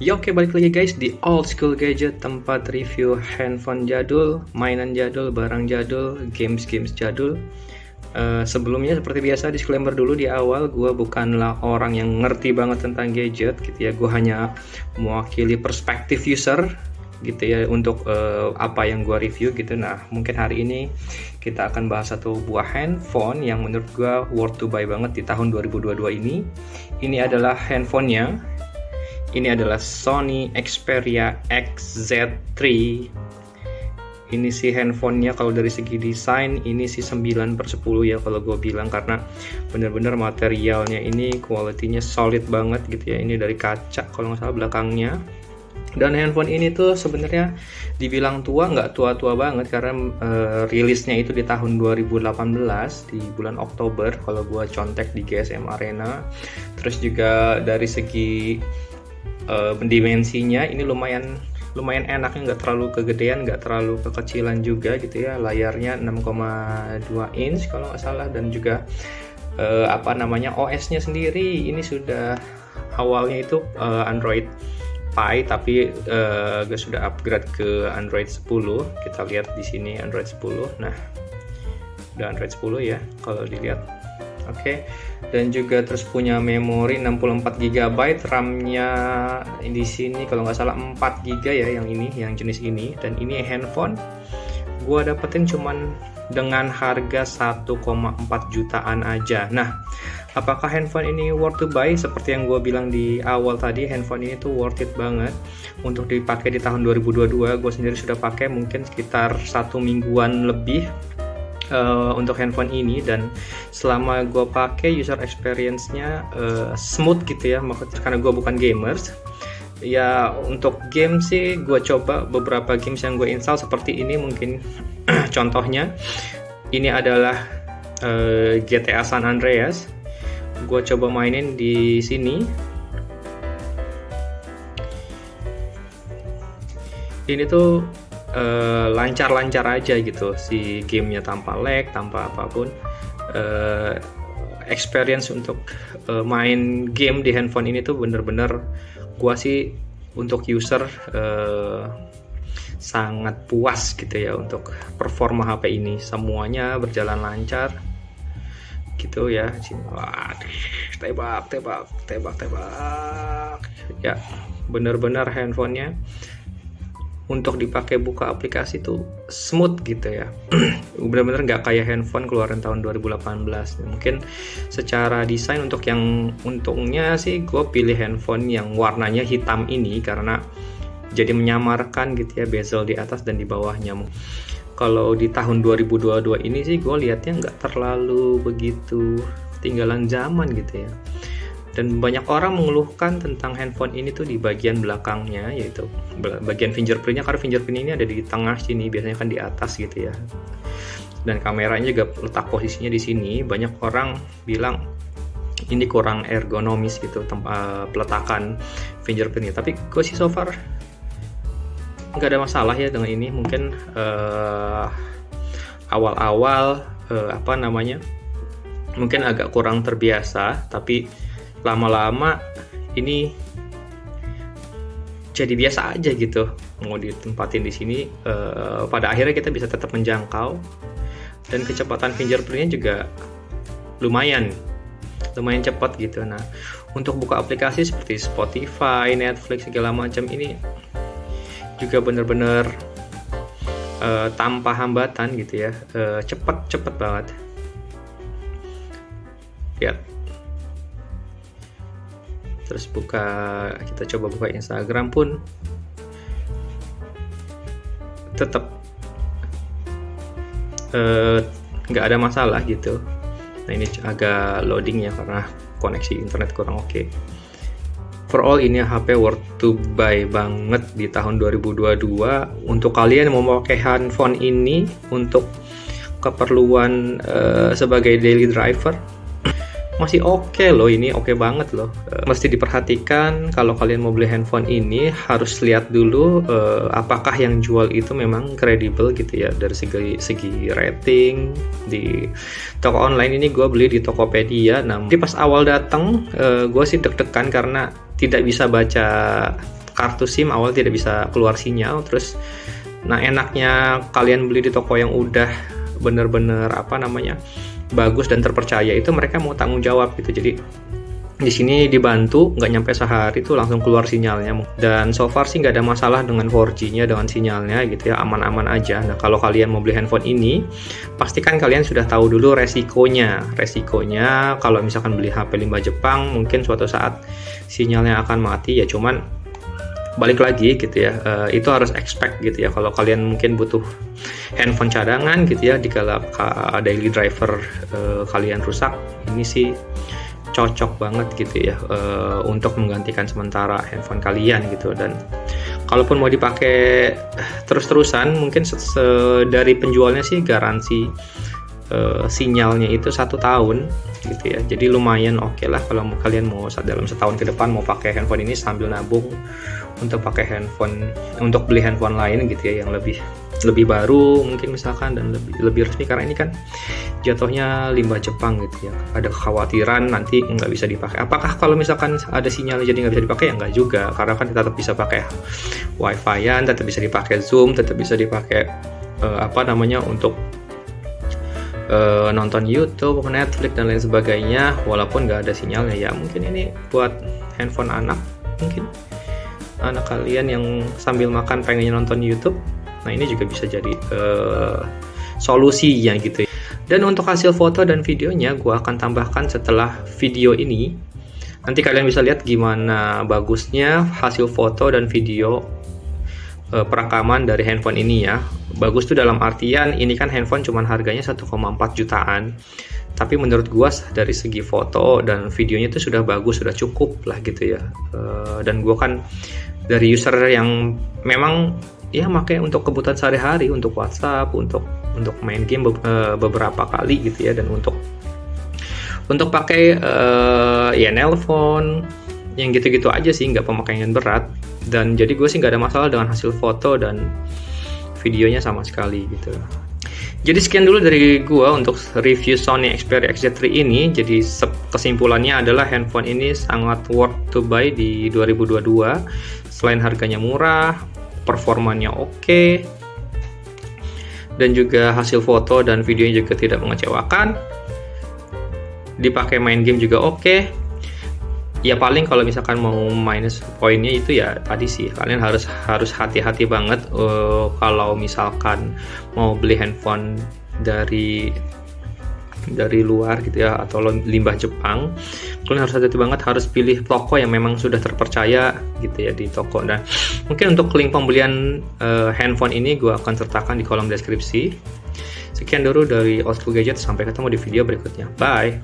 Ya oke, balik lagi guys di Old School Gadget, tempat review handphone jadul, mainan jadul, barang jadul, games-games jadul. Sebelumnya seperti biasa disclaimer dulu di awal, gue bukanlah orang yang ngerti banget tentang gadget gitu ya. Gue hanya mewakili perspektif user gitu ya untuk apa yang gue review gitu. Nah mungkin hari ini kita akan bahas satu buah handphone yang menurut gue worth to buy banget di tahun 2022 ini. Ini adalah handphonenya. Ini adalah Sony Xperia XZ3. Ini sih handphonenya kalau dari segi desain ini sih 9/10 ya kalau gue bilang, karena bener-bener materialnya ini quality-nya solid banget gitu ya. Ini dari kaca kalau nggak salah belakangnya. Dan handphone ini tuh sebenarnya dibilang tua, nggak tua-tua banget karena rilisnya itu di tahun 2018 di bulan Oktober kalau gue contek di GSM Arena. Terus juga dari segi dimensinya ini lumayan enaknya, nggak terlalu kegedean, nggak terlalu kekecilan juga gitu ya. Layarnya 6,2 inch kalau nggak salah, dan juga OS-nya sendiri ini sudah awalnya itu Android Pie, tapi sudah upgrade ke Android 10. Kita lihat di sini Android 10. Nah, udah Android 10 ya kalau dilihat. Oke. Dan juga terus punya memori 64 GB, RAM-nya di sini kalau nggak salah 4 GB ya, yang ini, yang jenis ini. Dan ini handphone gua dapetin cuman dengan harga 1,4 jutaan aja. Nah, apakah handphone ini worth to buy? Seperti yang gue bilang di awal tadi, handphone ini tuh worth it banget untuk dipakai di tahun 2022. Gue sendiri sudah pakai mungkin sekitar 1 mingguan lebih untuk handphone ini, dan selama gue pakai user experience-nya smooth gitu ya, maksudnya karena gue bukan gamers ya. Untuk game sih gue coba beberapa games yang gue install seperti ini mungkin. Contohnya ini adalah GTA San Andreas. Gue coba mainin di sini. Ini tuh lancar-lancar aja gitu si gamenya, tanpa lag, tanpa apapun. Experience untuk main game di handphone ini tuh bener-bener gua sih untuk user sangat puas gitu ya untuk performa HP ini. Semuanya berjalan lancar gitu ya. Wah, tebak ya, bener-bener handphonenya untuk dipakai buka aplikasi tuh smooth gitu ya. Bener-bener nggak kayak handphone keluaran tahun 2018. Mungkin secara desain untuk yang untungnya sih gue pilih handphone yang warnanya hitam ini karena jadi menyamarkan gitu ya, bezel di atas dan di bawahnya. Kalau di tahun 2022 ini sih gue lihatnya nggak terlalu begitu ketinggalan zaman gitu ya. Dan banyak orang mengeluhkan tentang handphone ini tuh di bagian belakangnya, yaitu bagian fingerprintnya, karena fingerprint ini ada di tengah sini, biasanya kan di atas gitu ya. Dan kameranya juga letak posisinya di sini. Banyak orang bilang ini kurang ergonomis gitu peletakan fingerprintnya, tapi gue sih so far nggak ada masalah ya dengan ini. Mungkin awal-awal mungkin agak kurang terbiasa, tapi lama-lama ini jadi biasa aja gitu. Mau ditempatin di sini, pada akhirnya kita bisa tetap menjangkau, dan kecepatan fingerprintnya juga lumayan cepat gitu. Nah, untuk buka aplikasi seperti Spotify, Netflix segala macam ini juga bener-bener tanpa hambatan gitu ya. Cepet banget ya. Terus kita coba buka Instagram pun tetap nggak ada masalah gitu. Nah, ini agak loading ya karena koneksi internet kurang oke. Overall ini HP worth to buy banget di tahun 2022. Untuk kalian yang mau pakai handphone ini untuk keperluan sebagai daily driver, masih oke loh, ini oke banget loh. Mesti diperhatikan kalau kalian mau beli handphone ini, harus lihat dulu apakah yang jual itu memang kredibel gitu ya, dari segi rating. Di toko online ini gue beli di Tokopedia. Nah, pas awal datang gue sih deg-degan karena tidak bisa baca kartu SIM awal tidak bisa keluar sinyal. Terus nah enaknya kalian beli di toko yang udah bener-bener bagus dan terpercaya, itu mereka mau tanggung jawab gitu. Jadi di sini dibantu, nggak nyampe sehari tuh langsung keluar sinyalnya. Dan so far sih nggak ada masalah dengan 4G-nya, dengan sinyalnya gitu ya, aman-aman aja. Nah kalau kalian mau beli handphone ini, pastikan kalian sudah tahu dulu resikonya. Resikonya kalau misalkan beli HP limbah Jepang, mungkin suatu saat sinyalnya akan mati ya. Cuman balik lagi gitu ya, itu harus expect gitu ya. Kalau kalian mungkin butuh handphone cadangan gitu ya, dikala daily driver kalian rusak, ini sih cocok banget gitu ya, untuk menggantikan sementara handphone kalian gitu. Dan kalaupun mau dipakai terus-terusan, mungkin dari penjualnya sih garansi sinyalnya itu 1 tahun gitu ya. Jadi lumayan oke lah kalau kalian mau dalam setahun ke depan mau pakai handphone ini sambil nabung untuk beli handphone lain gitu ya, yang lebih baru mungkin misalkan, dan lebih resmi, karena ini kan jatuhnya limbah Jepang gitu ya. Ada kekhawatiran nanti nggak bisa dipakai. Apakah kalau misalkan ada sinyal jadi nggak bisa dipakai? Ya nggak juga, karena kan tetap bisa pakai wifi-an, tetap bisa dipakai Zoom, tetap bisa dipakai untuk nonton YouTube, Netflix dan lain sebagainya, walaupun nggak ada sinyalnya. Ya mungkin ini buat handphone anak, mungkin anak kalian yang sambil makan pengen nonton YouTube, nah ini juga bisa jadi solusinya gitu ya. Dan untuk hasil foto dan videonya gue akan tambahkan setelah video ini. Nanti kalian bisa lihat gimana bagusnya hasil foto dan video perekaman dari handphone ini ya. Bagus tuh dalam artian ini kan handphone cuman harganya 1,4 jutaan. Tapi menurut gue dari segi foto dan videonya itu sudah bagus, sudah cukup lah gitu ya. Dan gue kan dari user yang memang ya pakai untuk kebutuhan sehari-hari, untuk WhatsApp, untuk main game beberapa kali gitu ya, dan untuk pakai ya nelpon yang gitu-gitu aja sih, nggak pemakaian berat. Dan jadi gue sih nggak ada masalah dengan hasil foto dan videonya sama sekali gitu. Jadi sekian dulu dari gue untuk review Sony Xperia XZ3 ini. Jadi kesimpulannya adalah handphone ini sangat worth to buy di 2022. Selain harganya murah, performanya oke, dan juga hasil foto dan videonya juga tidak mengecewakan. Dipakai main game juga oke. Ya paling kalau misalkan mau minus poinnya itu ya tadi sih, kalian harus hati-hati banget kalau misalkan mau beli handphone dari luar gitu ya, atau limbah Jepang. Kalian harus hati-hati banget, harus pilih toko yang memang sudah terpercaya gitu ya di toko. Dan mungkin untuk link pembelian handphone ini gue akan sertakan di kolom deskripsi. Sekian dulu dari Old School Gadget, sampai ketemu di video berikutnya. Bye.